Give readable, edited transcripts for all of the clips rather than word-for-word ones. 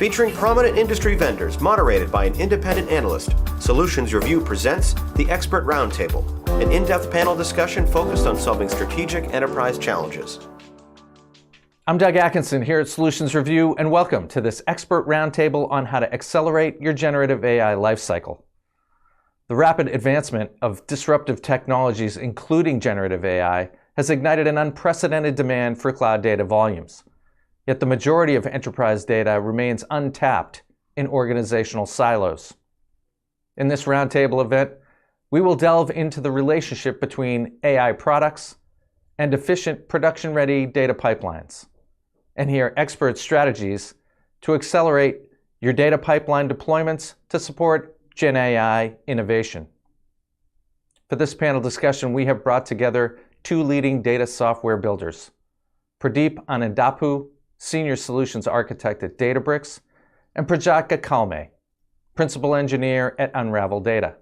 Featuring prominent industry vendors, moderated by an independent analyst, Solutions Review presents the Expert Roundtable, an in-depth panel discussion focused on solving strategic enterprise challenges. I'm Doug Atkinson here at Solutions Review, and welcome to this Expert Roundtable on how to accelerate your generative AI lifecycle. The rapid advancement of disruptive technologies, including generative AI, has ignited an unprecedented demand for cloud data volumes. Yet the majority of enterprise data remains untapped in organizational silos. In this roundtable event, we will delve into the relationship between AI products and efficient production-ready data pipelines, and hear expert strategies to accelerate your data pipeline deployments to support GenAI innovation. For this panel discussion, we have brought together two leading data software builders, Pradeep Anandapu, Senior Solutions Architect at Databricks, and Prajakta Kalme, Principal Engineer at Unravel Data.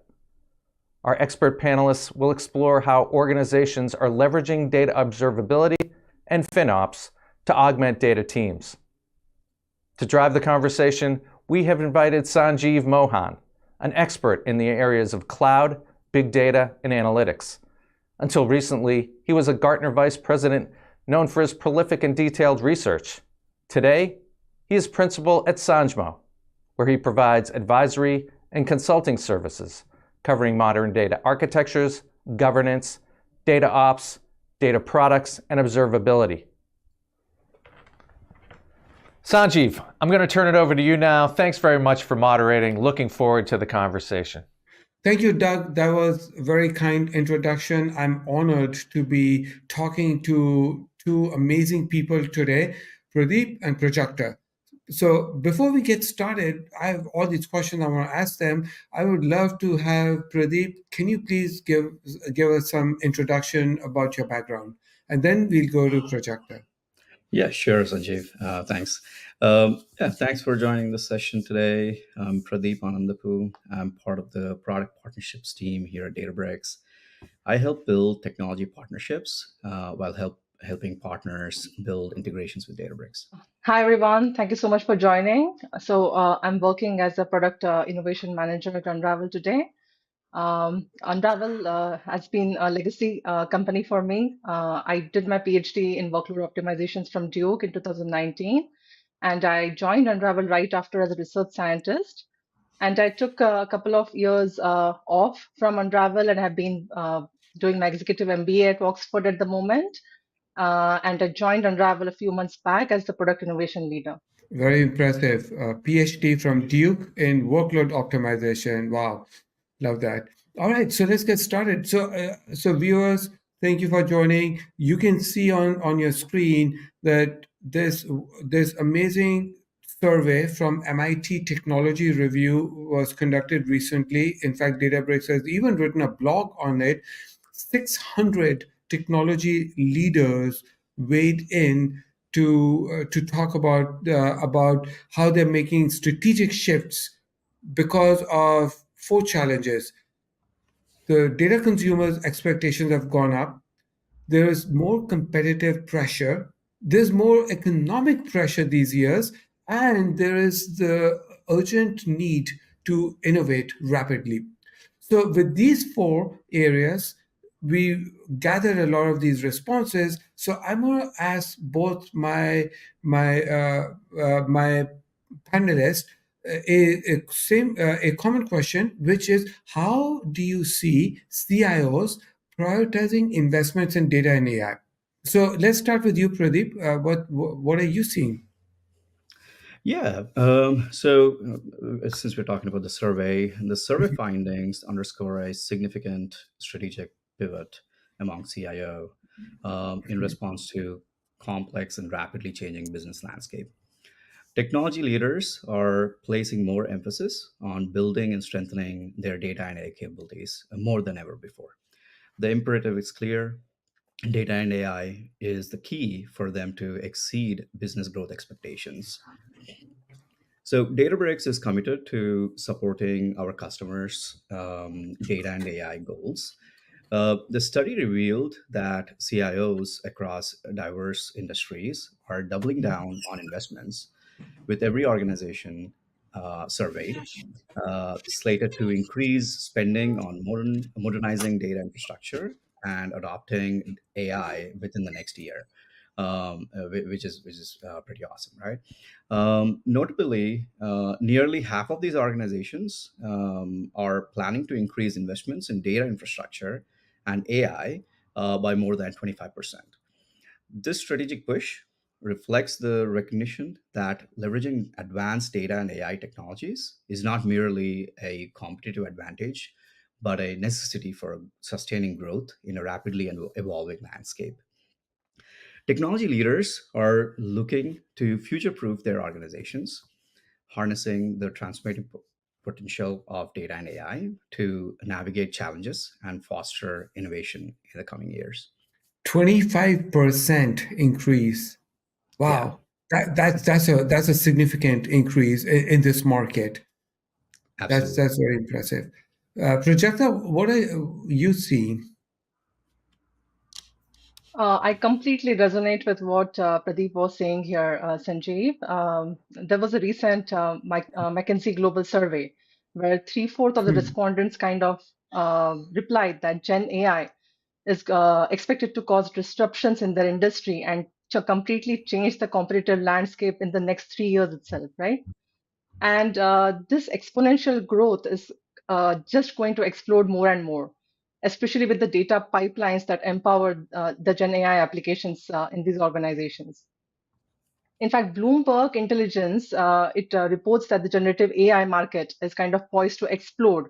Our expert panelists will explore how organizations are leveraging data observability and FinOps to augment data teams. To drive the conversation, we have invited Sanjeev Mohan, an expert in the areas of cloud, big data, and analytics. Until recently, he was a Gartner Vice President known for his prolific and detailed research. Today, he is principal at Sanjmo, where he provides advisory and consulting services covering modern data architectures, governance, data ops, data products, and observability. Sanjeev, I'm going to turn it over to you now. Thanks very much for moderating. Looking forward to the conversation. Thank you, Doug. That was a very kind introduction. I'm honored to be talking to two amazing people today, Pradeep and Prajakta. So before we get started, I have all these questions I want to ask them. I would love to have Pradeep, can you please give us some introduction about your background? And then we'll go to Prajakta. Yeah, sure, Sanjeev. Thanks. Thanks for joining the session today. I'm Pradeep Anandapu. I'm part of the product partnerships team here at Databricks. I help build technology partnerships while helping partners build integrations with Databricks. Hi, everyone. Thank you so much for joining. So I'm working as a product innovation manager at Unravel today. Unravel has been a legacy company for me. I did my PhD in workload optimizations from Duke in 2019, and I joined Unravel right after as a research scientist. And I took a couple of years off from Unravel and have been doing my executive MBA at Oxford at the moment. And I joined Unravel a few months back as the product innovation leader. Very impressive. PhD from Duke in workload optimization. Wow. Love that. All right, so let's get started. So viewers, thank you for joining. You can see on your screen that this amazing survey from MIT Technology Review was conducted recently. In fact, Databricks has even written a blog on it. 600 technology leaders weighed in to talk about how they're making strategic shifts because of four challenges. The data consumers' expectations have gone up. There is more competitive pressure. There's more economic pressure these years. And there is the urgent need to innovate rapidly. So with these four areas, we gathered a lot of these responses. So I'm going to ask both my panelists a common question, which is, how do you see CIOs prioritizing investments in data and AI? So let's start with you, Pradeep. What are you seeing? Yeah. Since we're talking about the survey findings underscore a significant strategic pivot among CIO in response to complex and rapidly changing business landscape. Technology leaders are placing more emphasis on building and strengthening their data and AI capabilities more than ever before. The imperative is clear. Data and AI is the key for them to exceed business growth expectations. So Databricks is committed to supporting our customers' data and AI goals. The study revealed that CIOs across diverse industries are doubling down on investments with every organization surveyed slated to increase spending on modernizing data infrastructure and adopting AI within the next year, which is pretty awesome, right? Notably, nearly half of these organizations are planning to increase investments in data infrastructure and AI by more than 25%. This strategic push reflects the recognition that leveraging advanced data and AI technologies is not merely a competitive advantage, but a necessity for sustaining growth in a rapidly evolving landscape. Technology leaders are looking to future proof their organizations, harnessing the transformative potential of data and AI to navigate challenges and foster innovation in the coming years. 25% increase. Yeah. Wow. That's a significant increase in this market. Absolutely. That's very impressive. Prajakta, what are you seeing? I completely resonate with what Pradeep was saying here, Sanjeev. There was a recent McKinsey Global Survey where three-fourths of the Hmm. respondents kind of replied that Gen AI is expected to cause disruptions in their industry and to completely change the competitive landscape in the next 3 years itself, right? And this exponential growth is just going to explode more and more, especially with the data pipelines that empower the Gen AI applications in these organizations. In fact, Bloomberg Intelligence it reports that the generative AI market is kind of poised to explode.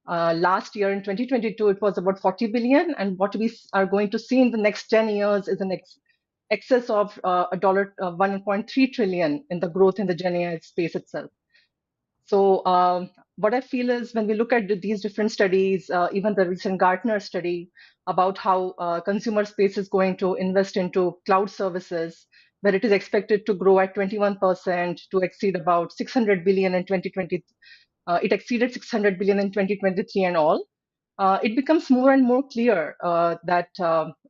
Last year in 2022, it was about 40 billion, and what we are going to see in the next 10 years is an excess of a dollar 1.3 trillion in the growth in the Gen AI space itself. So what I feel is when we look at these different studies, even the recent Gartner study about how consumer space is going to invest into cloud services, where it is expected to grow at 21% to exceed about 600 billion in 2020. It exceeded 600 billion in 2023 and all. It becomes more and more clear that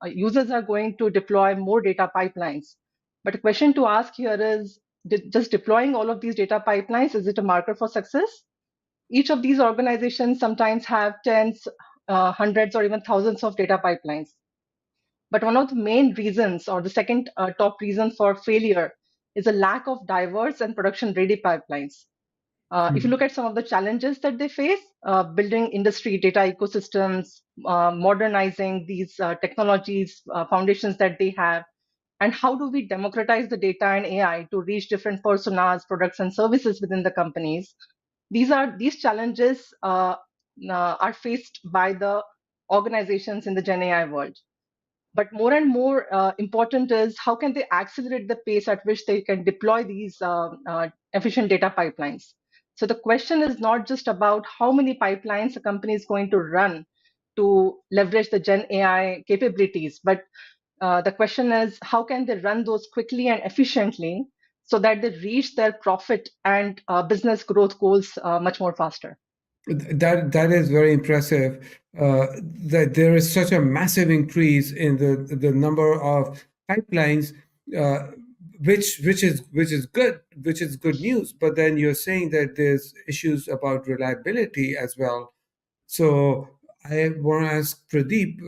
users are going to deploy more data pipelines. But the question to ask here is, just deploying all of these data pipelines, is it a marker for success? Each of these organizations sometimes have tens, hundreds, or even thousands of data pipelines. But one of the main reasons, or the second top reason for failure, is a lack of diverse and production ready pipelines. If you Hmm. look at some of the challenges that they face, building industry data ecosystems, modernizing these technologies, foundations that they have, and how do we democratize the data and AI to reach different personas, products, and services within the companies? These challenges are faced by the organizations in the Gen AI world. But more and more important is how can they accelerate the pace at which they can deploy these efficient data pipelines. So the question is not just about how many pipelines a company is going to run to leverage the Gen AI capabilities, but the question is how can they run those quickly and efficiently so that they reach their profit and business growth goals much more faster. That is very impressive. That there is such a massive increase in the number of pipelines, uh, which is good news. But then you're saying that there's issues about reliability as well. So I want to ask Pradeep,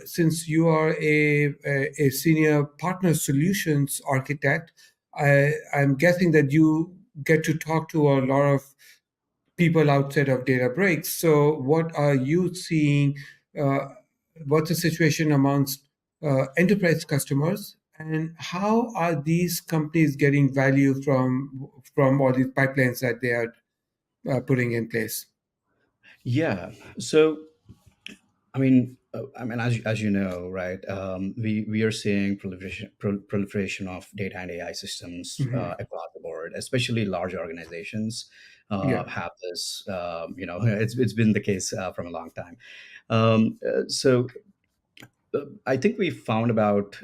since you are a senior partner solutions architect, I'm guessing that you get to talk to a lot of people outside of Databricks. So, what are you seeing? Uh, what's the situation amongst enterprise customers, and how are these companies getting value from all these pipelines that they are putting in place? Yeah. So, as you know, right? We are seeing proliferation of data and AI systems Mhm. across the board, especially large organizations Yeah. have this. It's been the case from a long time. So I think we found about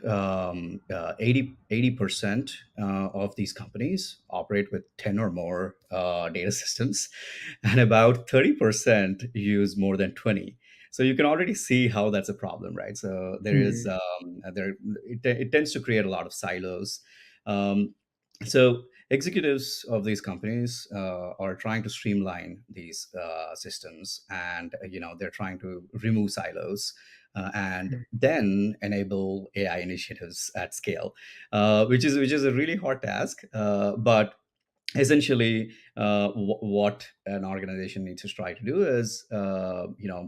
80% of these companies operate with 10 or more data systems, and about 30% use more than 20. So you can already see how that's a problem, right? So there is Mhm. it tends to create a lot of silos. Um, so executives of these companies are trying to streamline these systems, and they're trying to remove silos and then enable AI initiatives at scale, which is a really hard task, but essentially what an organization needs to try to do is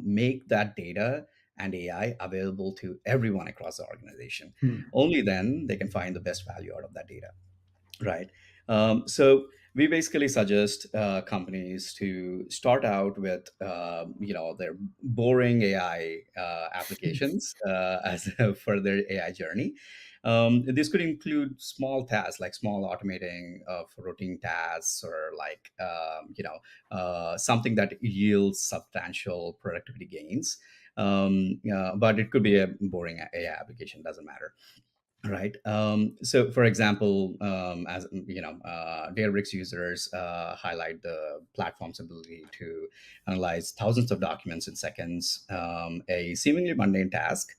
make that data and AI available to everyone across the organization. Hmm. Only then they can find the best value out of that data, right? So we basically suggest companies to start out with their boring AI applications as for their AI journey. This could include small tasks like small automating of routine tasks, or like something that yields substantial productivity gains. But it could be a boring AI application, doesn't matter. Right. So, for example, as Databricks users highlight the platform's ability to analyze thousands of documents in seconds, a seemingly mundane task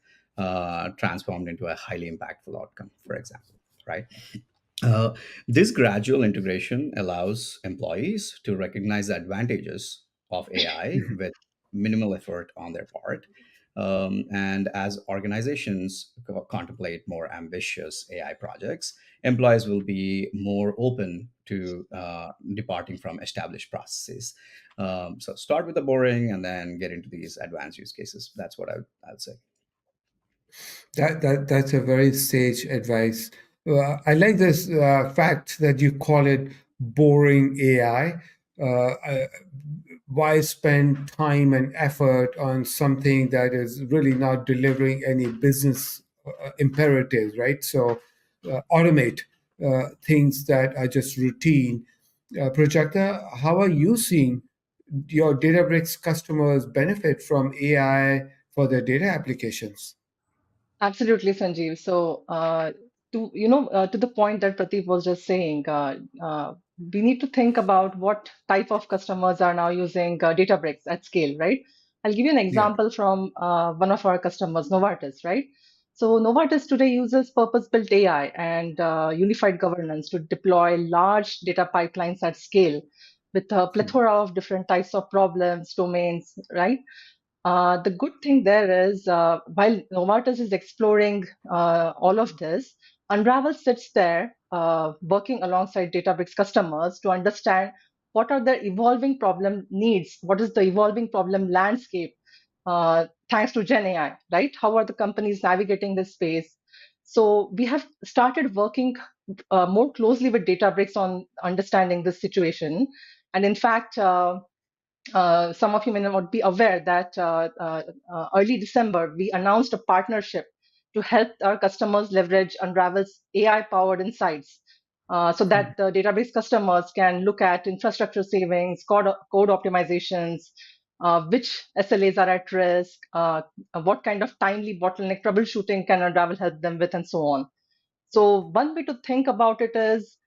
transformed into a highly impactful outcome, for example. Right. Uh, this gradual integration allows employees to recognize the advantages of AI with minimal effort on their part. And as organizations contemplate more ambitious AI projects, employees will be more open to departing from established processes. So start with the boring and then get into these advanced use cases. That's what I'd say. That's a very sage advice. I like this fact that you call it boring AI. Why spend time and effort on something that is really not delivering any business imperatives, right? So automate things that are just routine. Prajakta, how are you seeing your Databricks customers benefit from AI for their data applications? Absolutely, Sanjeev. So, to the point that Prateek was just saying, we need to think about what type of customers are now using Databricks at scale, right? I'll give you an Yeah. example from one of our customers, Novartis, right? So, Novartis today uses purpose-built AI and unified governance to deploy large data pipelines at scale with a plethora of different types of problems, domains, right? The good thing there is, while Novartis is exploring all of this, Unravel sits there working alongside Databricks customers to understand what are their evolving problem needs, what is the evolving problem landscape, thanks to GenAI, right? How are the companies navigating this space? So we have started working more closely with Databricks on understanding this situation. And in fact, some of you may not be aware that early December, we announced a partnership to help our customers leverage Unravel's AI-powered insights so that the database customers can look at infrastructure savings, code optimizations, which SLAs are at risk, what kind of timely bottleneck troubleshooting can Unravel help them with, and so on. So, one way to think about it is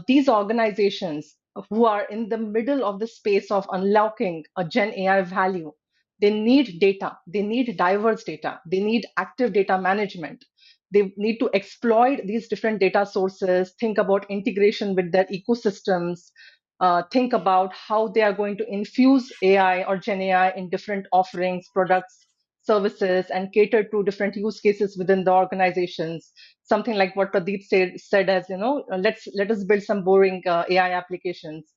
these organizations who are in the middle of the space of unlocking a Gen AI value, they need data, they need diverse data, they need active data management. They need to exploit these different data sources, think about integration with their ecosystems, think about how they are going to infuse AI or Gen AI in different offerings, products, services, and cater to different use cases within the organizations. Something like what Pradeep said as, let us build some boring AI applications.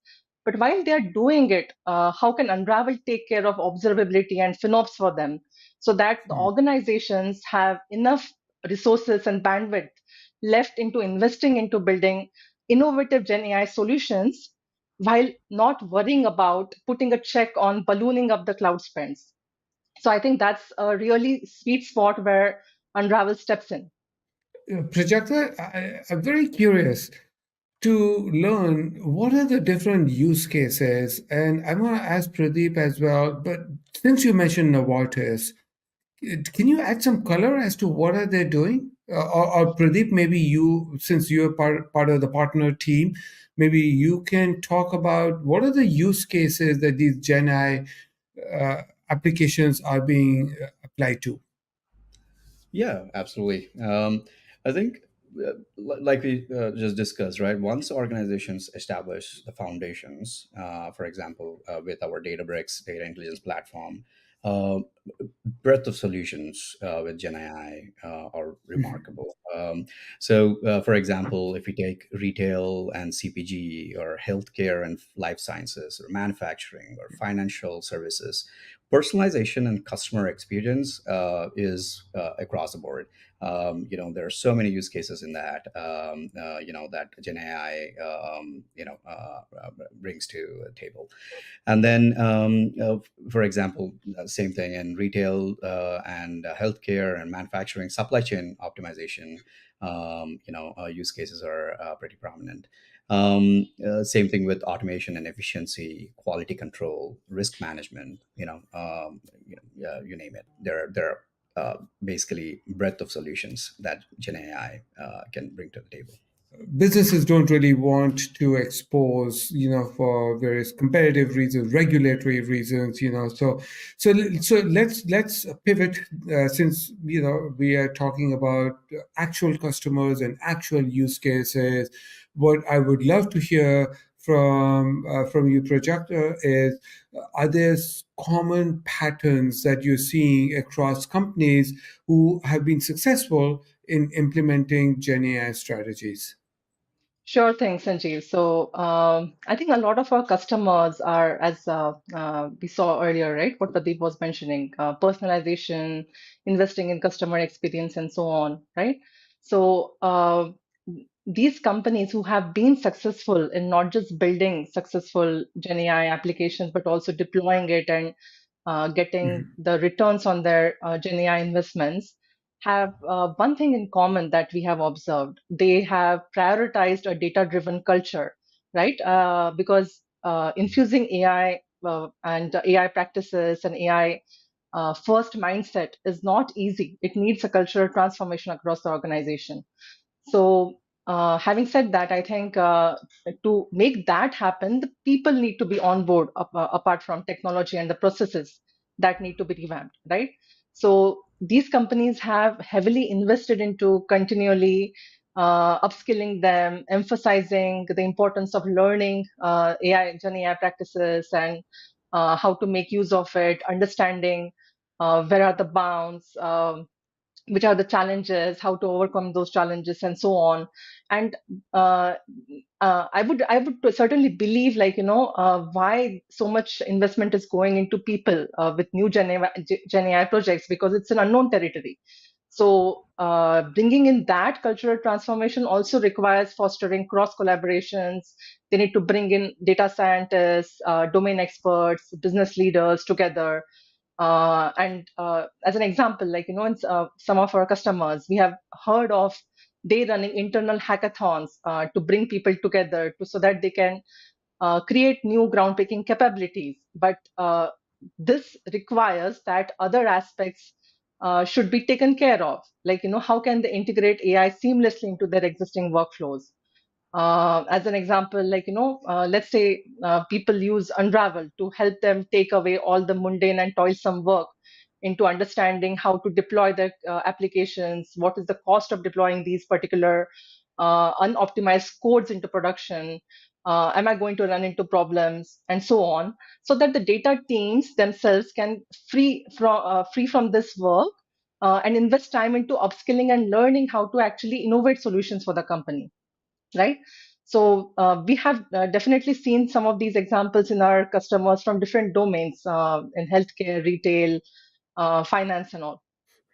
But while they are doing it, how can Unravel take care of observability and FinOps for them so that the organizations have enough resources and bandwidth left into investing into building innovative Gen AI solutions while not worrying about putting a check on ballooning up the cloud spends? So I think that's a really sweet spot where Unravel steps in. Prajakta, I'm very curious to learn what are the different use cases. And I want to ask Pradeep as well, but since you mentioned Novartis, can you add some color as to what are they doing? Or Pradeep, maybe you, since you're part of the partner team, maybe you can talk about what are the use cases that these Gen AI applications are being applied to. Yeah, absolutely. I think like we just discussed, right? Once organizations establish the foundations, for example, with our Databricks Data Intelligence Platform, uh, breadth of solutions with GenAI are remarkable. For example, if we take retail and CPG, or healthcare and life sciences, or manufacturing, or financial services, personalization and customer experience is across the board. There are so many use cases in that, that GenAI, brings to a table. And then, for example, same thing in retail and healthcare and manufacturing, supply chain optimization. Use cases are pretty prominent. Same thing with automation and efficiency, quality control, risk management. You name it. There are basically breadth of solutions that Gen AI can bring to the table. Businesses don't really want to expose, for various competitive reasons, regulatory reasons, so let's pivot, since we are talking about actual customers and actual use cases. What I would love to hear from you, Projector, is, are there common patterns that you're seeing across companies who have been successful in implementing Gen AI strategies? Sure thing, Sanjeev. So I think a lot of our customers are, as we saw earlier, right? What Pradeep was mentioning, personalization, investing in customer experience, and so on, right? So these companies who have been successful in not just building successful Gen AI applications, but also deploying it and getting Mhm. the returns on their Gen AI investments have one thing in common that we have observed. They have prioritized a data driven culture, right? Because infusing AI and AI practices and AI first mindset is not easy. It needs a cultural transformation across the organization. So, having said that, I think to make that happen, the people need to be on board apart from technology and the processes that need to be revamped, right? So, these companies have heavily invested into continually upskilling them, emphasizing the importance of learning AI, Gen AI practices, and how to make use of it, understanding where are the bounds. Which are the challenges, how to overcome those challenges, and so on. And uh, I would certainly believe, like, why so much investment is going into people with new Gen AI projects, because it's an unknown territory. So bringing in that cultural transformation also requires fostering cross collaborations. They need to bring in data scientists, domain experts, business leaders together. And as an example, like, in some of our customers, we have heard of they running internal hackathons to bring people together so that they can create new groundbreaking capabilities. But this requires that other aspects should be taken care of. Like, how can they integrate AI seamlessly into their existing workflows? As an example, like, let's say people use Unravel to help them take away all the mundane and toilsome work into understanding how to deploy their applications, what is the cost of deploying these particular unoptimized codes into production, am I going to run into problems, and so on, so that the data teams themselves can free from this work and invest time into upskilling and learning how to actually innovate solutions for the company, right? So we have definitely seen some of these examples in our customers from different domains in healthcare, retail, finance, and all.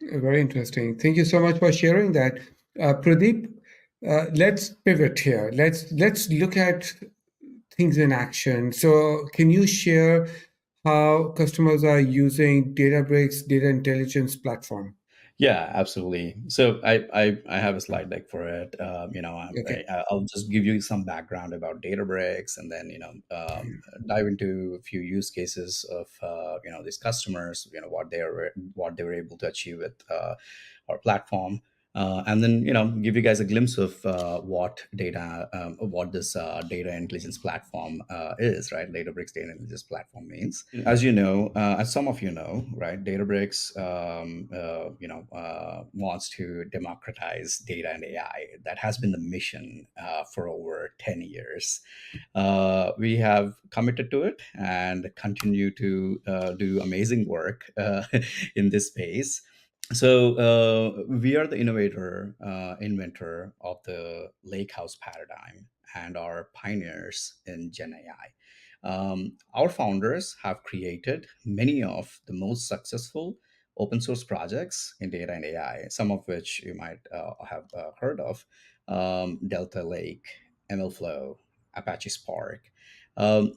Very interesting. Thank you so much for sharing that. Pradeep, let's pivot here. Let's look at things in action. So can you share how customers are using Databricks Data Intelligence Platform? Yeah, absolutely. So I have a slide deck for it. Okay. I'll just give you some background about Databricks, and then dive into a few use cases of these customers. What they were able to achieve with our platform. and then give you guys a glimpse of what this data intelligence platform is, right? Databricks Data Intelligence Platform means, as you know, as some of you know, right? Databricks, wants to democratize data and AI. That has been the mission for over 10 years. We have committed to it and continue to do amazing work in this space. So we are the inventor of the lakehouse paradigm and are pioneers in Gen AI. Our founders have created many of the most successful open source projects in data and AI, some of which you might have heard of: Delta Lake, MLflow, Apache Spark. Um,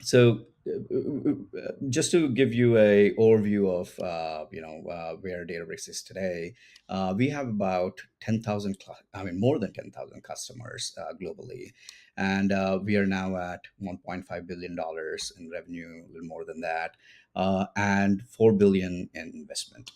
so just to give you a overview of where Databricks is today, we have about 10,000, more than 10,000 customers globally, and we are now at $1.5 billion in revenue, a little more than that, and $4 billion in investment.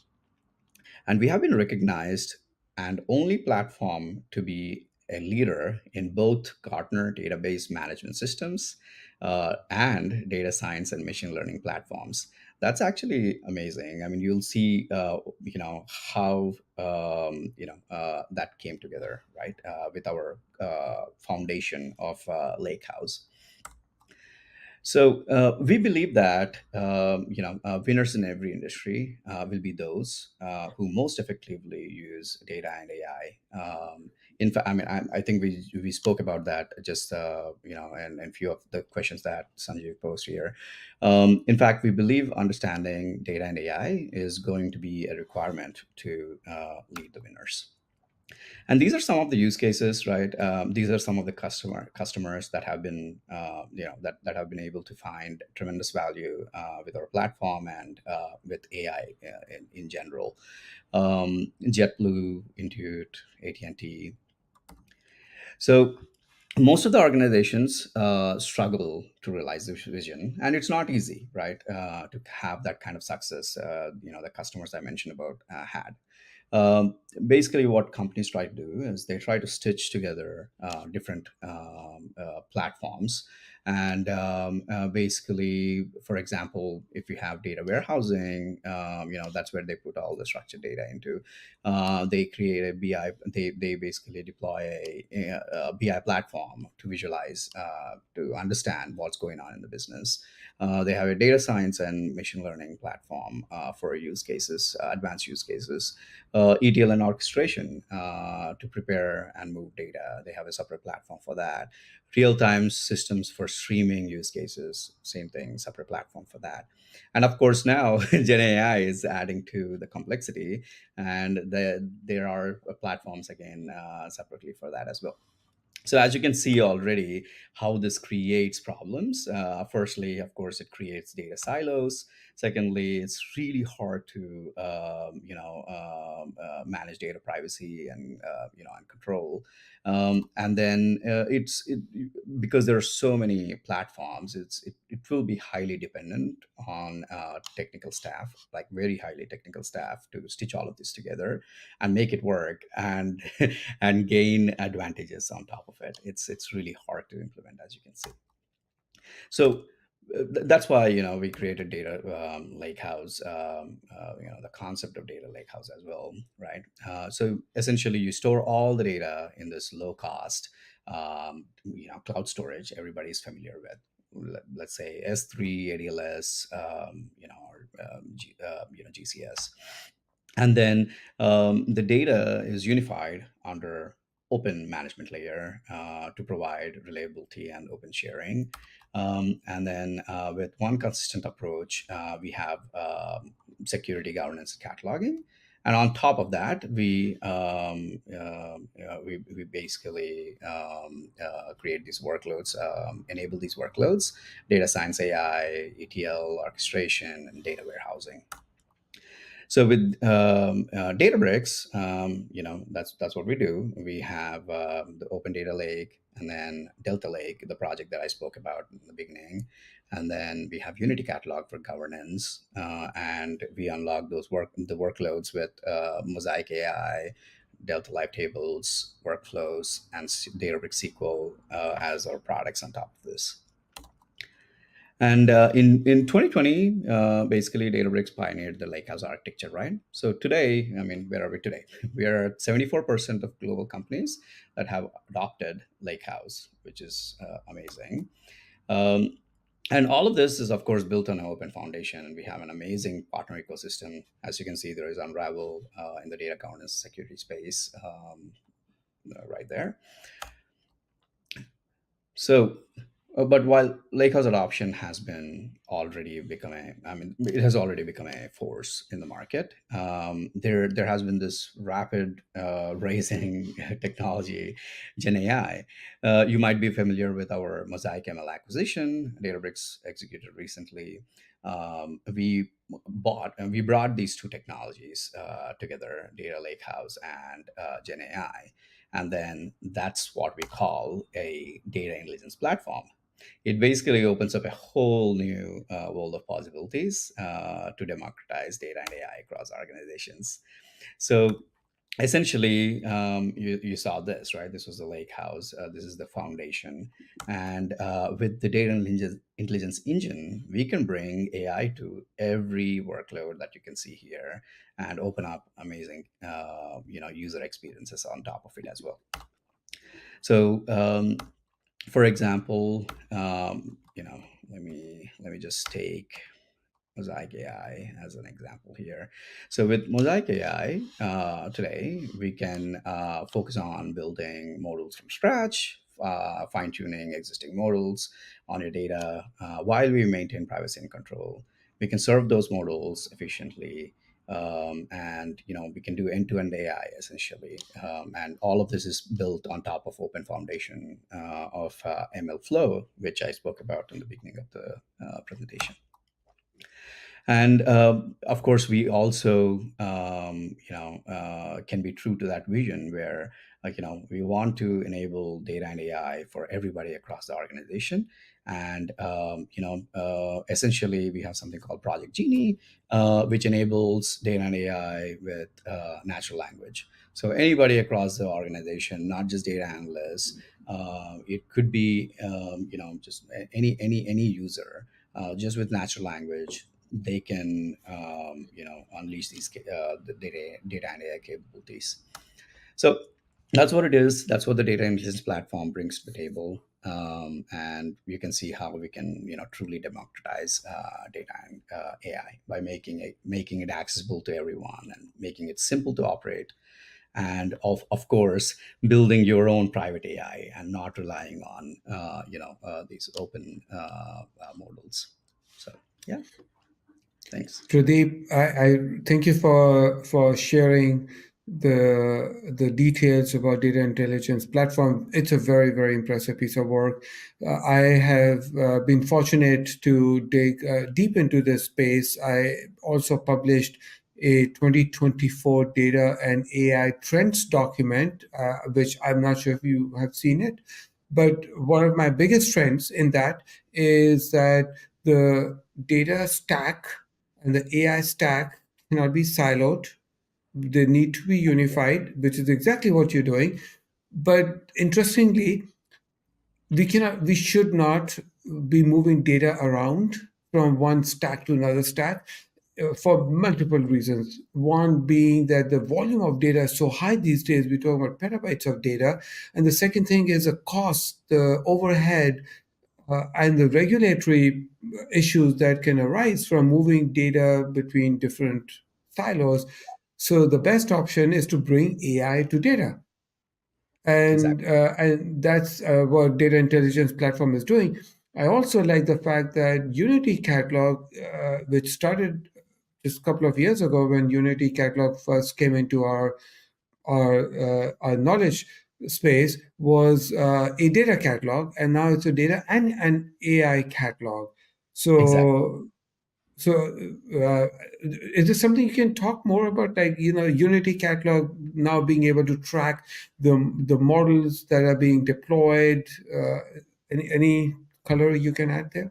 And we have been recognized and only platform to be a leader in both Gartner database management systems and data science and machine learning platforms. That's actually amazing. I mean, you'll see, how that came together, right? With our foundation of Lakehouse. So we believe that winners in every industry will be those who most effectively use data and AI. In fact, I think we spoke about that just and few of the questions that Sanjeev posed here. In fact, we believe understanding data and AI is going to be a requirement to lead the winners. And these are some of the use cases, right? These are some of the customers that have been that have been able to find tremendous value with our platform and with AI in general. JetBlue, Intuit, AT&T. So most of the organizations struggle to realize this vision, and it's not easy, right? To have that kind of success. The customers I mentioned about had. Basically, what companies try to do is they try to stitch together different platforms. And basically, for example, if you have data warehousing, that's where they put all the structured data into. They create a BI. They basically deploy a BI platform to visualize, to understand what's going on in the business. They have a data science and machine learning platform for use cases, advanced use cases. ETL and orchestration to prepare and move data. They have a separate platform for that. Real-time systems for streaming use cases, same thing, separate platform for that. And of course, now GenAI is adding to the complexity, and there are platforms again separately for that as well. So as you can see already, how this creates problems. Firstly, of course, it creates data silos. Secondly, it's really hard to manage data privacy and and control. And then because there are so many platforms, it will be highly dependent on technical staff, like very highly technical staff, to stitch all of this together and make it work and and gain advantages on top of it. It's really hard to implement, as you can see. So that's why we created data lakehouse, the concept of data lakehouse as well, right? So essentially, you store all the data in this low cost cloud storage everybody's familiar with. Let's say S3, ADLS, GCS. And then the data is unified under open management layer to provide reliability and open sharing. And then with one consistent approach, we have security, governance, and cataloging. And on top of that, we basically create these workloads, enable these workloads: data science, AI, ETL, orchestration, and data warehousing. So with Databricks, that's what we do. We have the Open Data Lake, and then Delta Lake, the project that I spoke about in the beginning, and then we have Unity Catalog for governance, and we unlock the workloads with Mosaic AI, Delta Live Tables, workflows, and Databricks SQL as our products on top of this. And in 2020, basically Databricks pioneered the Lakehouse architecture, right? So today, I mean, where are we today? We are at 74% of global companies that have adopted Lakehouse, which is amazing. Um, and all of this is, of course, built on an open foundation. And we have an amazing partner ecosystem. As you can see, there is Unravel in the data governance security space right there. So, but while Lakehouse adoption has been already become it has already become a force in the market. There has been this rapid rising technology, GenAI. You might be familiar with our Mosaic ML acquisition. Databricks executed recently. We brought these two technologies together, Data Lakehouse and GenAI, and then that's what we call a data intelligence platform. It basically opens up a whole new world of possibilities to democratize data and AI across organizations. So essentially, you saw this, right? This was the lake house. This is the foundation. And with the data intelligence engine, we can bring AI to every workload that you can see here and open up amazing user experiences on top of it as well. So for example, let me just take Mosaic AI as an example here. So with Mosaic AI, today we can focus on building models from scratch, fine tuning existing models on your data while we maintain privacy and control. We can serve those models efficiently. And we can do end-to-end AI essentially, and all of this is built on top of open foundation of ML Flow, which I spoke about in the beginning of the presentation. And of course, we also, can be true to that vision where, we want to enable data and AI for everybody across the organization. And, essentially, we have something called Project Genie, which enables data and AI with natural language. So anybody across the organization, not just data analysts, it could be, just any user, just with natural language, they can unleash the data and AI capabilities. So that's what it is. That's what the data intelligence platform brings to the table, and you can see how we can truly democratize data and AI by making it accessible to everyone and making it simple to operate. And of course, building your own private AI and not relying on these open models. So yeah. Thanks. Pradeep, I thank you for sharing the details about data intelligence platform. It's a very, very impressive piece of work. I have been fortunate to dig deep into this space. I also published a 2024 data and AI trends document, which I'm not sure if you have seen it. But one of my biggest trends in that is that the data stack and the AI stack cannot be siloed. They need to be unified, which is exactly what you're doing. But interestingly, we should not be moving data around from one stack to another stack for multiple reasons. One being that the volume of data is so high these days, we're talking about petabytes of data. And the second thing is the cost, the overhead, and the regulatory issues that can arise from moving data between different silos. So the best option is to bring AI to data. And Exactly. that's what data intelligence platform is doing. I also like the fact that Unity Catalog, which started just a couple of years ago when Unity Catalog first came into our knowledge space, was a data catalog, and now it's a data and an AI catalog. Exactly. So, is this something you can talk more about, like Unity Catalog now being able to track the models that are being deployed? Any color you can add there?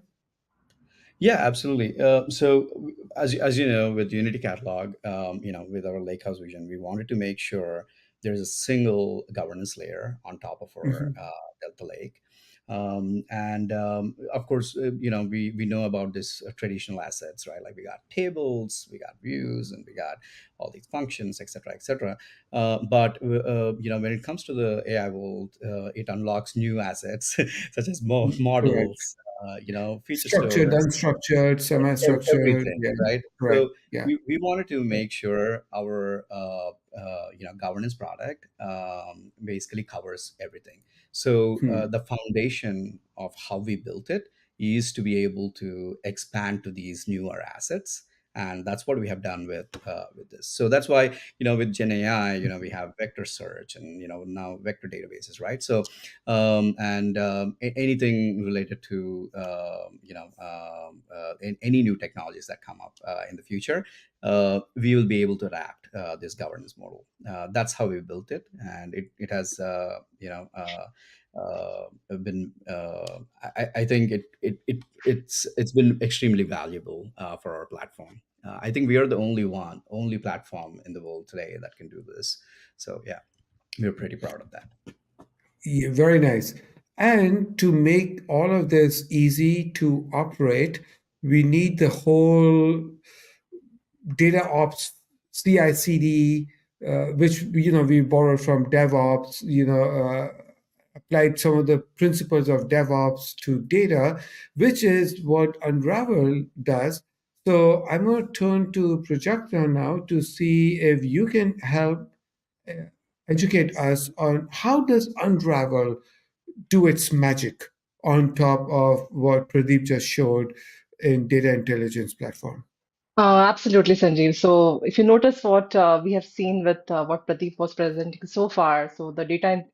Yeah, absolutely. So, as you know, with Unity Catalog, with our Lakehouse vision, we wanted to make sure there's a single governance layer on top of our Delta Lake. Of course, we know about this traditional assets, right? Like we got tables, we got views, and we got all these functions, et cetera, et cetera. When it comes to the AI world, it unlocks new assets such as Correct. models, feature Structured, stores, unstructured, semi-structured. everything, Yeah, right? correct. So Yeah. we wanted to make sure our governance product basically covers everything. So Hmm. the foundation of how we built it is to be able to expand to these newer assets, and that's what we have done with this. So that's why, with Gen AI, we have vector search and now vector databases, right? So anything related to any new technologies that come up in the future, we will be able to adapt this governance model. That's how we built it, and it has been. I think it's been extremely valuable for our platform. I think we are the only platform in the world today that can do this. So yeah, we're pretty proud of that. Yeah, very nice. And to make all of this easy to operate, we need the whole data ops CI/CD, which we borrowed from DevOps. Applied some of the principles of DevOps to data, which is what Unravel does. So I'm going to turn to Prajakta now to see if you can help uh, educate us on how does Unravel do its magic on top of what Pradeep just showed in Data Intelligence Platform. Absolutely, Sanjeev. So, if you notice what we have seen with what Pradeep was presenting so far, so the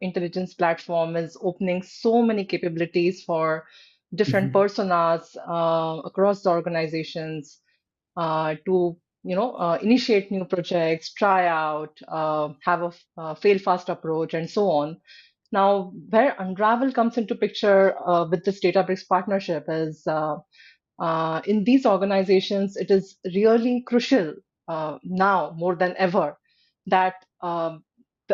intelligence platform is opening so many capabilities for different Mhm. personas across the organizations to initiate new projects, try out, have a fail fast approach, and so on. Now, where Unravel comes into picture with this Databricks partnership is in these organizations, it is really crucial now more than ever that the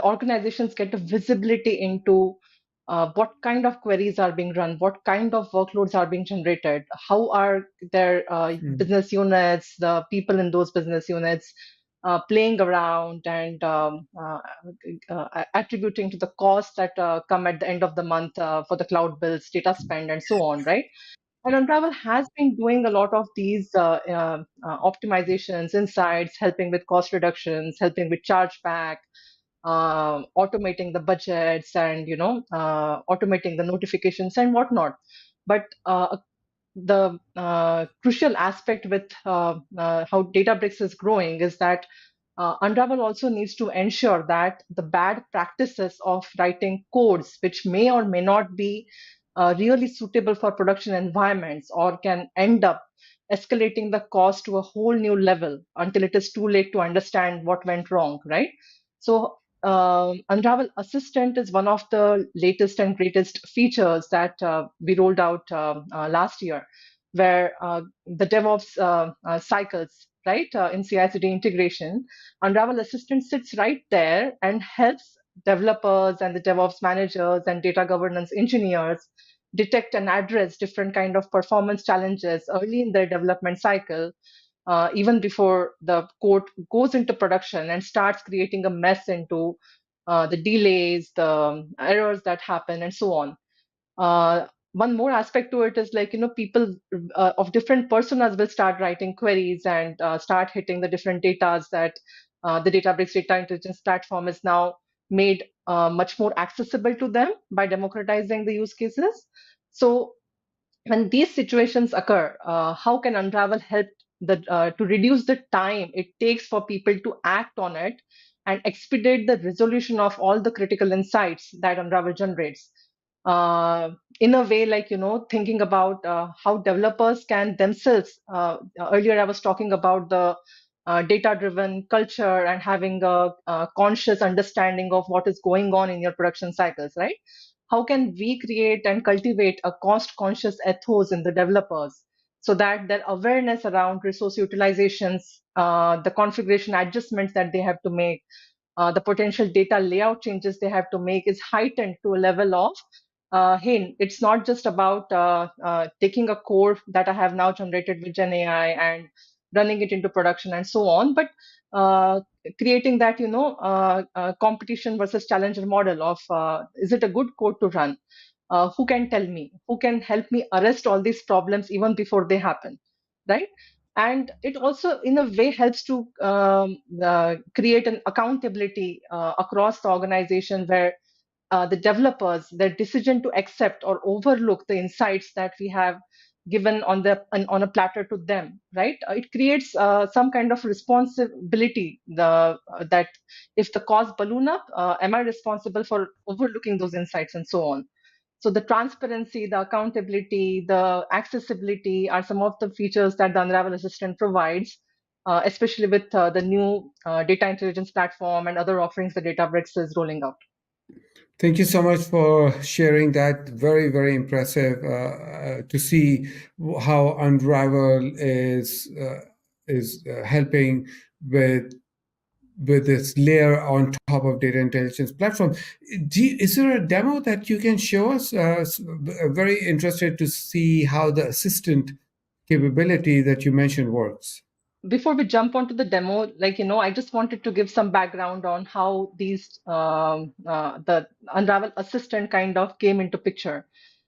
organizations get a visibility into what kind of queries are being run, what kind of workloads are being generated, how are their Mm. business units, the people in those business units playing around and attributing to the costs that come at the end of the month for the cloud bills, data spend, and so on, right? And Unravel has been doing a lot of these optimizations, insights, helping with cost reductions, helping with chargeback, automating the budgets, and automating the notifications and whatnot. But the crucial aspect with how Databricks is growing is that Unravel also needs to ensure that the bad practices of writing codes, which may or may not be really suitable for production environments or can end up escalating the cost to a whole new level until it is too late to understand what went wrong, right? So, Unravel Assistant is one of the latest and greatest features that we rolled out last year, where the DevOps cycles, right, in CI/CD integration, Unravel Assistant sits right there and helps developers and the DevOps managers and data governance engineers detect and address different kind of performance challenges early in their development cycle, even before the code goes into production and starts creating a mess into the delays, the errors that happen, and so on. One more aspect to it is like, people of different personas will start writing queries and start hitting the different datas that the Databricks Data Intelligence Platform is now made much more accessible to them by democratizing the use cases. So when these situations occur, how can Unravel help to reduce the time it takes for people to act on it and expedite the resolution of all the critical insights that Unravel generates? Uh, in a way, like, thinking about how developers can themselves. Earlier, I was talking about the data-driven culture and having a conscious understanding of what is going on in your production cycles, right? How can we create and cultivate a cost conscious ethos in the developers so that their awareness around resource utilizations, the configuration adjustments that they have to make, the potential data layout changes they have to make is heightened to a level of, hey, it's not just about taking a code that I have now generated with GenAI and running it into production and so on, but creating that, competition versus challenger model of, is it a good code to run? Who can tell me? Who can help me arrest all these problems even before they happen, right? And it also, in a way, helps to create an accountability across the organization where the developers, their decision to accept or overlook the insights that we have given on a platter to them, right? It creates some kind of responsibility. That if the costs balloon up, am I responsible for overlooking those insights and so on? So the transparency, the accountability, the accessibility are some of the features that the Unravel Assistant provides, especially with the new data intelligence platform and other offerings that Databricks is rolling out. Thank you so much for sharing that. Very, very impressive to see how Unravel is helping with this layer on top of data intelligence platform. Is there a demo that you can show us? Very interested to see how the assistant capability that you mentioned works. Before we jump onto the demo, I just wanted to give some background on how the Unravel Assistant kind of came into picture.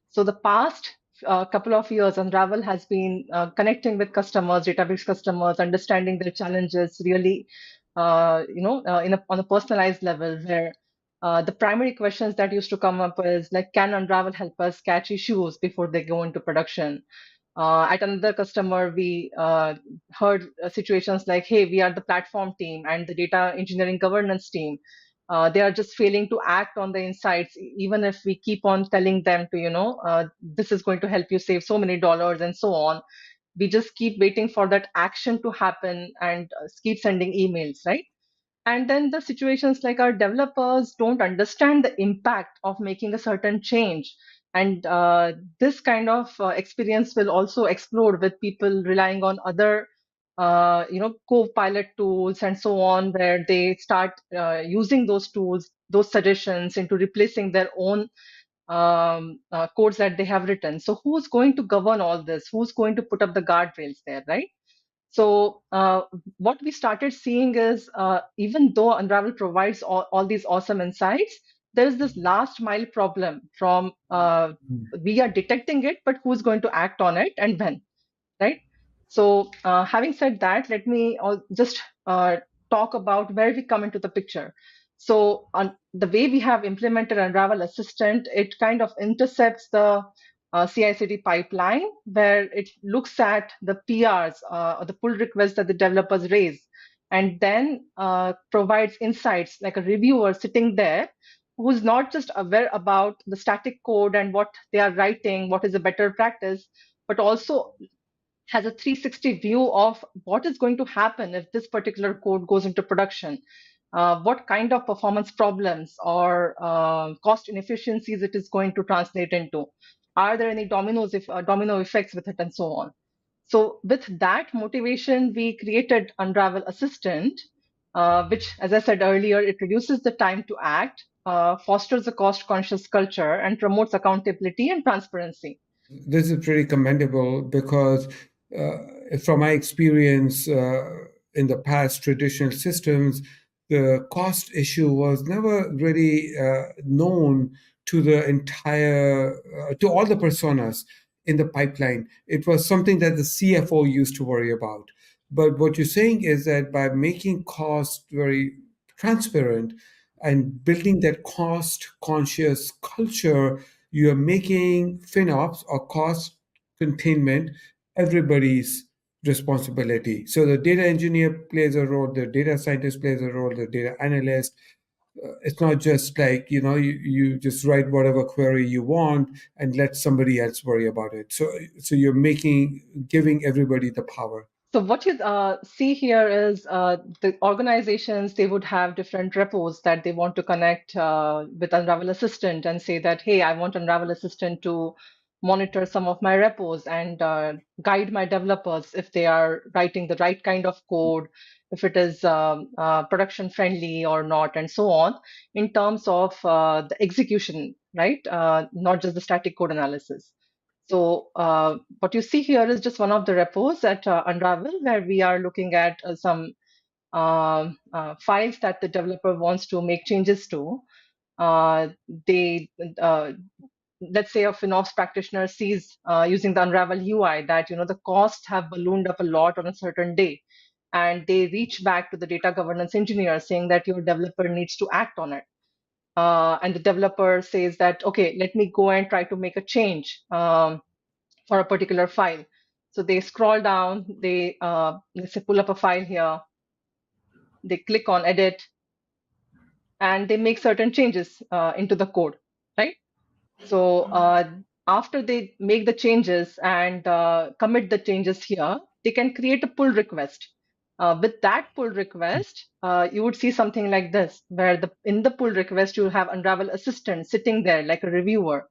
So the past couple of years, Unravel has been connecting with customers, Databricks customers, understanding their challenges really, on a personalized level, where the primary questions that used to come up is like, can Unravel help us catch issues before they go into production? At another customer, we heard situations like, hey, we are the platform team and the data engineering governance team. They are just failing to act on the insights, even if we keep on telling them to, this is going to help you save so many dollars and so on. We just keep waiting for that action to happen and keep sending emails, right? And then the situations like our developers don't understand the impact of making a certain change. And this kind of experience will also explode with people relying on other, co-pilot tools and so on, where they start using those tools, those suggestions into replacing their own codes that they have written. So who's going to govern all this? Who's going to put up the guardrails there, right? So what we started seeing is, even though Unravel provides all these awesome insights, there is this last mile problem from we are detecting it, but who's going to act on it and when, right? So having said that, let me just talk about where we come into the picture. So on the way we have implemented Unravel Assistant, it kind of intercepts the CI/CD pipeline, where it looks at the PRs or the pull requests that the developers raise, and then provides insights like a reviewer sitting there who's not just aware about the static code and what they are writing, what is a better practice, but also has a 360 view of what is going to happen if this particular code goes into production. What kind of performance problems or cost inefficiencies it is going to translate into? Are there any domino effects with it, and so on? So with that motivation, we created Unravel Assistant, which, as I said earlier, it reduces the time to act, fosters a cost-conscious culture, and promotes accountability and transparency. This is pretty commendable because from my experience in the past traditional systems, the cost issue was never really known to the entire, to all the personas in the pipeline. It was something that the CFO used to worry about. But what you're saying is that by making cost very transparent and building that cost conscious culture, you are making FinOps or cost containment everybody's responsibility. So the data engineer plays a role, the data scientist plays a role, the data analyst. It's not just like, you just write whatever query you want and let somebody else worry about it. So you're giving everybody the power. So what you see here is the organizations, they would have different repos that they want to connect with Unravel Assistant and say that, hey, I want Unravel Assistant to monitor some of my repos and guide my developers if they are writing the right kind of code, if it is production friendly or not, and so on, in terms of the execution, right? Not just the static code analysis. So what you see here is just one of the repos at Unravel, where we are looking at some files that the developer wants to make changes to. They let's say a FinOps practitioner sees using the Unravel UI that the costs have ballooned up a lot on a certain day, and they reach back to the data governance engineer saying that your developer needs to act on it. And the developer says that, okay, let me go and try to make a change for a particular file. So they scroll down, they let's say pull up a file here, they click on edit, and they make certain changes into the code, right? So after they make the changes and commit the changes here, they can create a pull request. With that pull request, you would see something like this, where in the pull request, you have Unravel Assistant sitting there like a reviewer.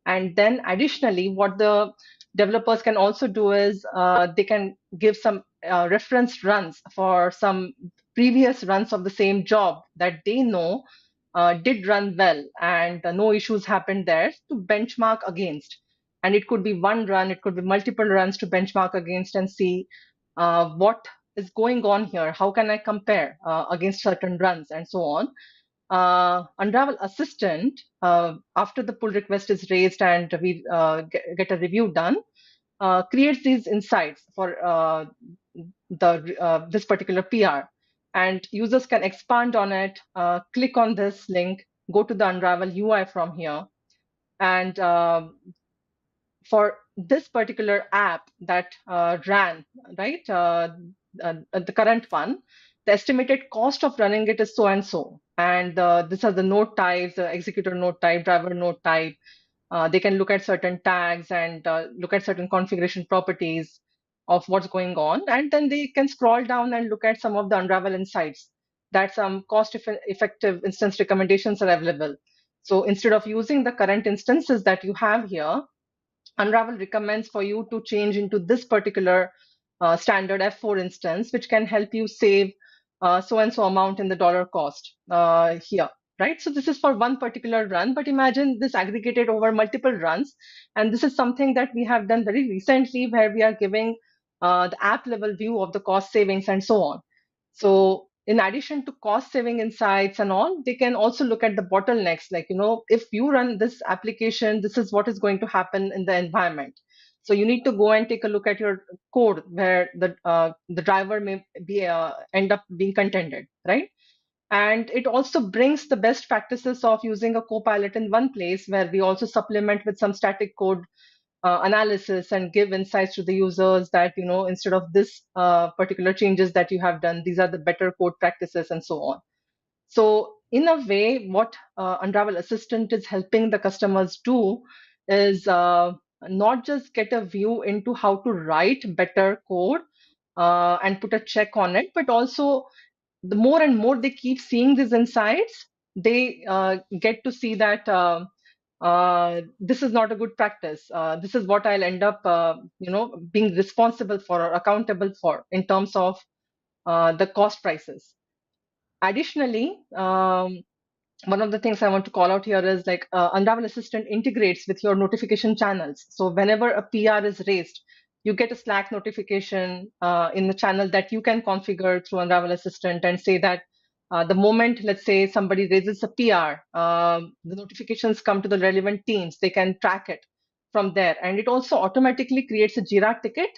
And then additionally, what the developers can also do is they can give some reference runs for some previous runs of the same job that they know did run well and no issues happened there to benchmark against. And it could be one run, it could be multiple runs to benchmark against and see what is going on here. How can I compare against certain runs and so on. Unravel Assistant, after the pull request is raised and we get a review done, creates these insights for this particular PR. And users can expand on it, click on this link, go to the Unravel UI from here. And for this particular app that ran, right, the current one, the estimated cost of running it is so and so. And these are the node types, the executor node type, driver node type. They can look at certain tags and look at certain configuration properties of what's going on. And then they can scroll down and look at some of the Unravel insights that some cost-effective instance recommendations are available. So instead of using the current instances that you have here, Unravel recommends for you to change into this particular standard F4 instance, which can help you save so and so amount in the dollar cost here, right? So this is for one particular run, but imagine this aggregated over multiple runs. And this is something that we have done very recently, where we are giving the app level view of the cost savings and so on. So in addition to cost saving insights and all, they can also look at the bottlenecks, like, if you run this application, this is what is going to happen in the environment. So you need to go and take a look at your code where the driver may be end up being contended, right? And it also brings the best practices of using a copilot in one place, where we also supplement with some static code analysis and give insights to the users that, instead of this particular changes that you have done, these are the better code practices and so on. So in a way, what Unravel Assistant is helping the customers do is not just get a view into how to write better code and put a check on it, but also the more and more they keep seeing these insights, they get to see that this is not a good practice. This is what I'll end up, being responsible for or accountable for in terms of the cost prices. Additionally, one of the things I want to call out here is like Unravel Assistant integrates with your notification channels. So whenever a PR is raised, you get a Slack notification in the channel that you can configure through Unravel Assistant and say that the moment, let's say, somebody raises a PR, the notifications come to the relevant teams. They can track it from there. And it also automatically creates a Jira ticket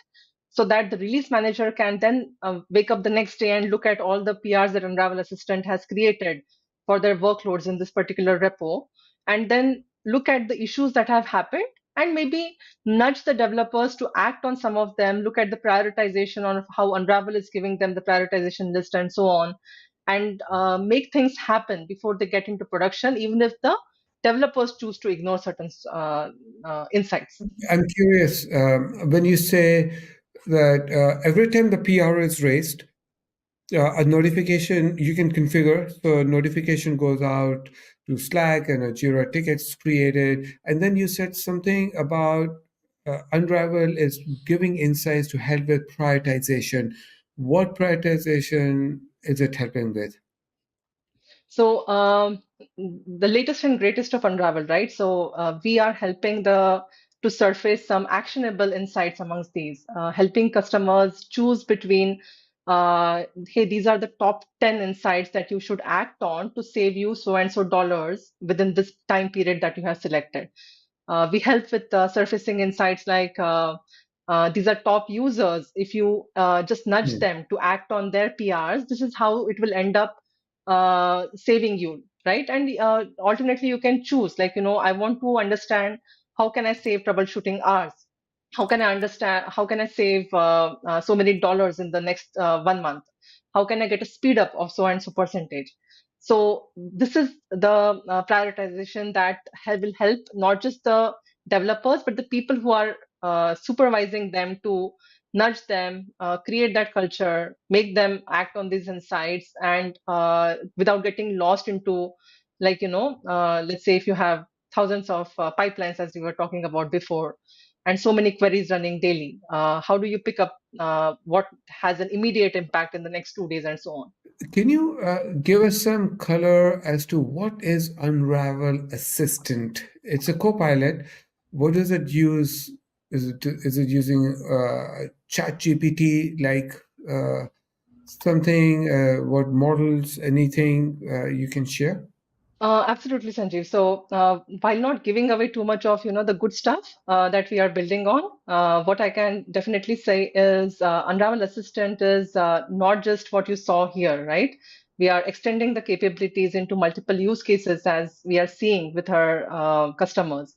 so that the release manager can then wake up the next day and look at all the PRs that Unravel Assistant has created for their workloads in this particular repo, and then look at the issues that have happened and maybe nudge the developers to act on some of them, look at the prioritization on how Unravel is giving them the prioritization list and so on, and make things happen before they get into production, even if the developers choose to ignore certain insights. I'm curious, when you say that every time the PR is raised, a notification you can configure, so a notification goes out to Slack and a Jira tickets created. And then you said something about Unravel is giving insights to help with prioritization. What prioritization is it helping with? So the latest and greatest of Unravel, right? So we are helping to surface some actionable insights amongst these, helping customers choose between, hey, these are the top 10 insights that you should act on to save you so and so dollars within this time period that you have selected. We help with surfacing insights like these are top users. If you just nudge Hmm. them to act on their PRs, this is how it will end up saving you, right? And alternately, you can choose, like, I want to understand how can I save troubleshooting hours? How can I understand? How can I save so many dollars in the next 1 month? How can I get a speed up of so and so percentage? So this is the prioritization that will help not just the developers, but the people who are supervising them to nudge them, create that culture, make them act on these insights, and without getting lost into, like, let's say if you have thousands of pipelines, as we were talking about before, and so many queries running daily, how do you pick up what has an immediate impact in the next 2 days and so on? Can you give us some color as to what is Unravel Assistant? It's a co-pilot. What does it use? Is it using Chat GPT like something? What models? Anything you can share? Absolutely, Sanjeev. So, while not giving away too much of the good stuff that we are building on, what I can definitely say is Unravel Assistant is not just what you saw here, right? We are extending the capabilities into multiple use cases as we are seeing with our customers.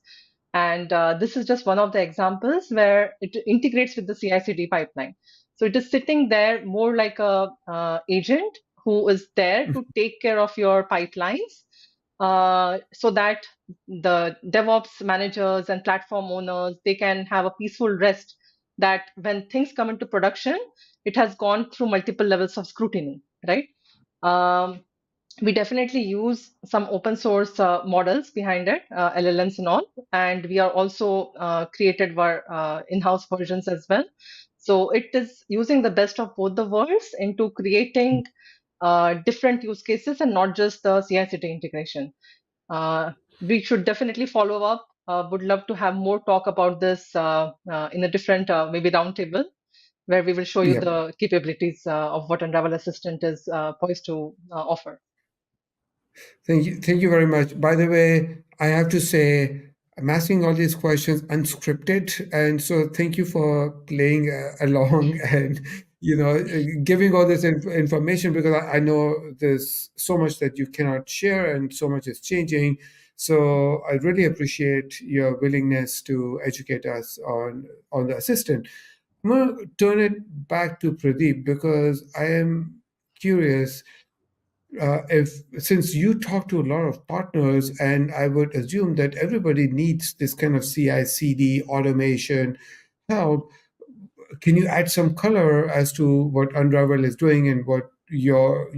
And this is just one of the examples where it integrates with the CI/CD pipeline. So it is sitting there more like a agent who is there to take care of your pipelines, so that the DevOps managers and platform owners, they can have a peaceful rest that when things come into production, it has gone through multiple levels of scrutiny, right? Um, we definitely use some open source models behind it, LLMs and all, and we are also created our in-house versions as well. So it is using the best of both the worlds into creating different use cases and not just the CI/CD integration. We should definitely follow up. Would love to have more talk about this in a different, maybe roundtable, where we will show you Yeah. the capabilities of what Unravel Assistant is poised to offer. Thank you. Thank you very much. By the way, I have to say, I'm asking all these questions unscripted, and so thank you for playing along and giving all this information because I know there's so much that you cannot share and so much is changing. So I really appreciate your willingness to educate us on the assistant. I'm going to turn it back to Pradeep because I am curious if since you talk to a lot of partners, and I would assume that everybody needs this kind of CI/CD automation help, can you add some color as to what Unravel is doing and what your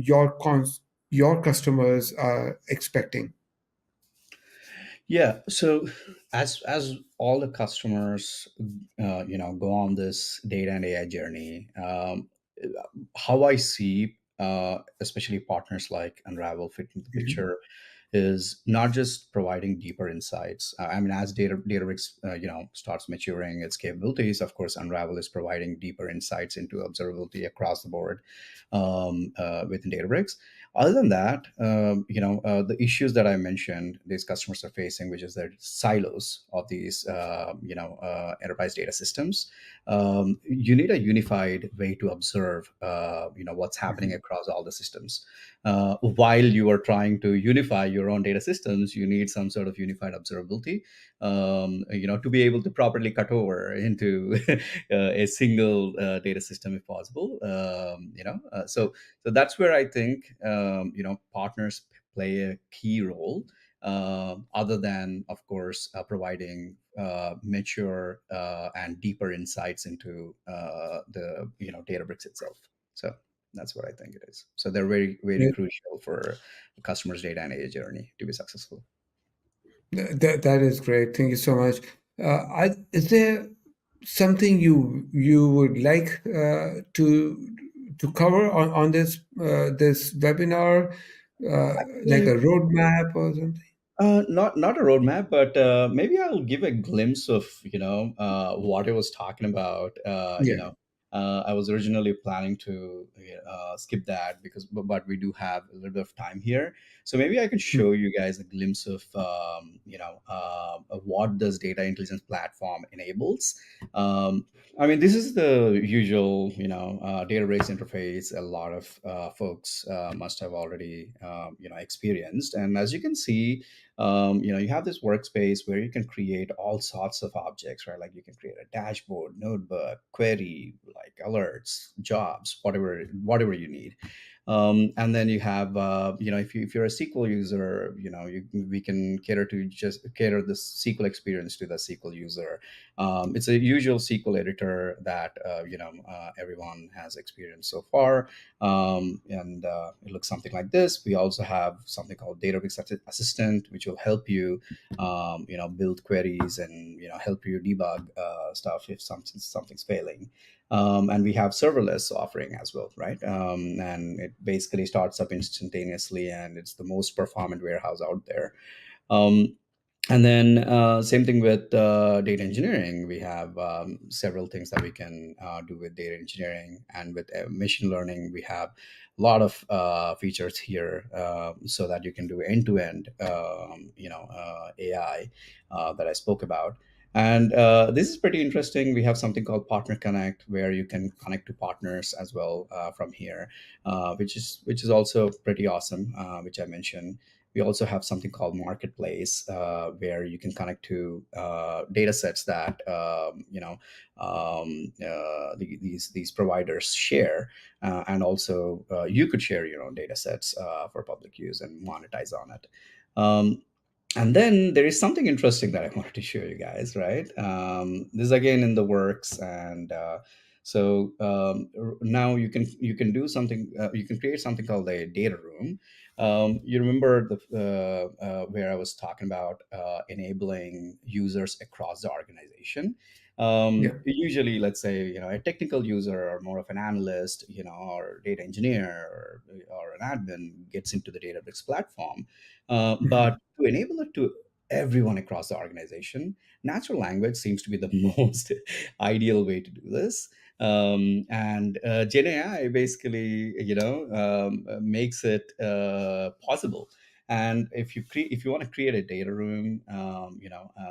customers are expecting? Yeah. So as all the customers, go on this data and AI journey, how I see, especially partners like Unravel fit into the Mhm. picture, is not just providing deeper insights. I mean, as Databricks, starts maturing its capabilities, of course, Unravel is providing deeper insights into observability across the board within Databricks. Other than that, the issues that I mentioned, these customers are facing, which is the silos of these, enterprise data systems. You need a unified way to observe, what's happening Mhm. across all the systems. While you are trying to unify your own data systems, you need some sort of unified observability, to be able to properly cut over into a single data system if possible. So that's where I think, partners play a key role, other than, of course, providing mature and deeper insights into the Databricks itself. So That's what I think it is. So they're very, very crucial for the customer's data and AI journey to be successful. That is great. Thank you so much. Is there something you would like to cover on this webinar, like a roadmap or something? Not a roadmap, but maybe I'll give a glimpse of what I was talking about. Yeah. I was originally planning to skip that but we do have a little bit of time here, so maybe I can show you guys a glimpse of of what does data intelligence platform enables. I mean, this is the usual, Databricks interface. A lot of folks must have already, experienced. And as you can see, you have this workspace where you can create all sorts of objects, right? Like you can create a dashboard, notebook, query, like alerts, jobs, whatever you need. And then you have, if you're a SQL user, we can cater the SQL experience to the SQL user. It's a usual SQL editor that everyone has experienced so far, and it looks something like this. We also have something called Databricks Assistant, which will help you, build queries and help you debug stuff if something's failing. And we have serverless offering as well, right? And it basically starts up instantaneously, and it's the most performant warehouse out there. Um, and then same thing with data engineering. We have several things that we can do with data engineering, and with machine learning, we have a lot of features here, so that you can do end-to-end, AI that I spoke about. And this is pretty interesting. We have something called Partner Connect, where you can connect to partners as well from here, which is also pretty awesome, which I mentioned. We also have something called Marketplace, where you can connect to data sets that these providers share, and also you could share your own data sets for public use and monetize on it. And then there is something interesting that I wanted to show you guys, right? This is again in the works, and now you can do something. You can create something called a data room. You remember where I was talking about enabling users across the organization. Yeah. Usually, let's say a technical user or more of an analyst, or data engineer, or an admin gets into the Databricks platform, but to enable it to everyone across the organization, natural language seems to be the most ideal way to do this. And GenAI basically, makes it possible. And if you want to create a data room,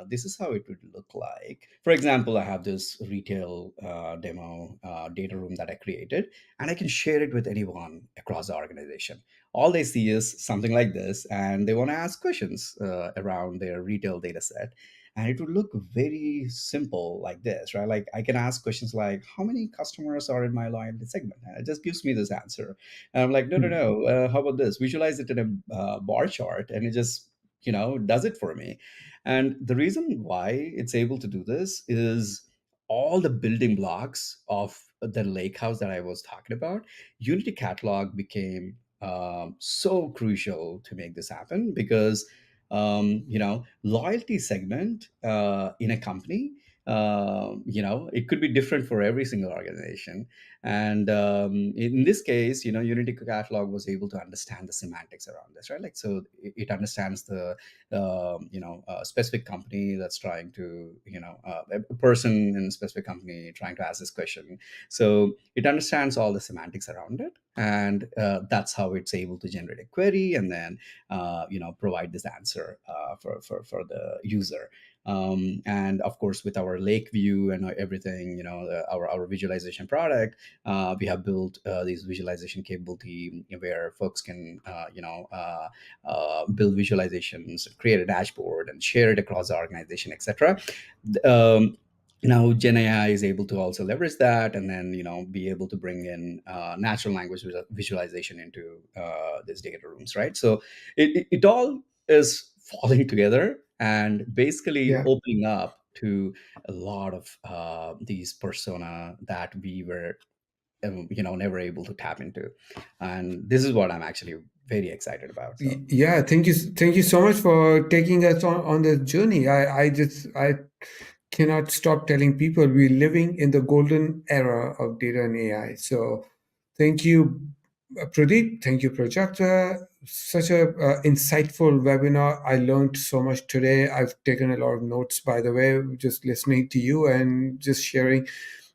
this is how it would look like. For example, I have this retail demo data room that I created, and I can share it with anyone across the organization. All they see is something like this, and they want to ask questions around their retail data set. And it would look very simple like this, right? Like I can ask questions like, how many customers are in my loyalty segment? And it just gives me this answer. And I'm like, no, no, Mhm. no. How about this? Visualize it in a bar chart, and it just does it for me. And the reason why it's able to do this is all the building blocks of the lake house that I was talking about. Unity Catalog became so crucial to make this happen, because loyalty segment in a company, it could be different for every single organization. And in this case, Unity Catalog was able to understand the semantics around this, right? Like, so it understands the specific company that's trying to, a person in a specific company trying to ask this question. So it understands all the semantics around it, and that's how it's able to generate a query, and then provide this answer for the user. And of course, with our lake view and everything, our visualization product, we have built these visualization capability where folks can build visualizations, create a dashboard, and share it across the organization, etc. um, Now GenAI is able to also leverage that, and then be able to bring in natural language visualization into these data rooms, right? So it all is falling together and basically Yeah. opening up to a lot of these persona that we were never able to tap into. And this is what I'm actually very excited about. So. Yeah, thank you so much for taking us on this journey. I cannot stop telling people we're living in the golden era of data and AI. So thank you, Pradeep. Thank you, Prajakta. Such a insightful webinar. I learned so much today. I've taken a lot of notes, by the way, just listening to you and just sharing.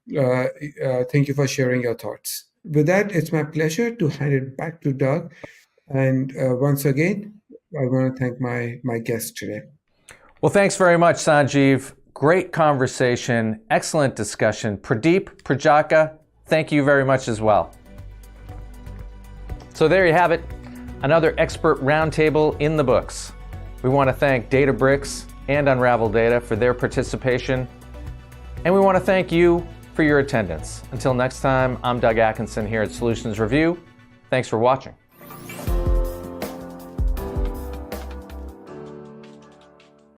Thank you for sharing your thoughts. With that, it's my pleasure to hand it back to Doug. And once again, I want to thank my guest today. Well, thanks very much, Sanjeev. Great conversation, excellent discussion. Pradeep, Prajakta, thank you very much as well. So there you have it, another expert roundtable in the books. We want to thank Databricks and Unravel Data for their participation, and we want to thank you for your attendance. Until next time, I'm Doug Atkinson here at Solutions Review. Thanks for watching.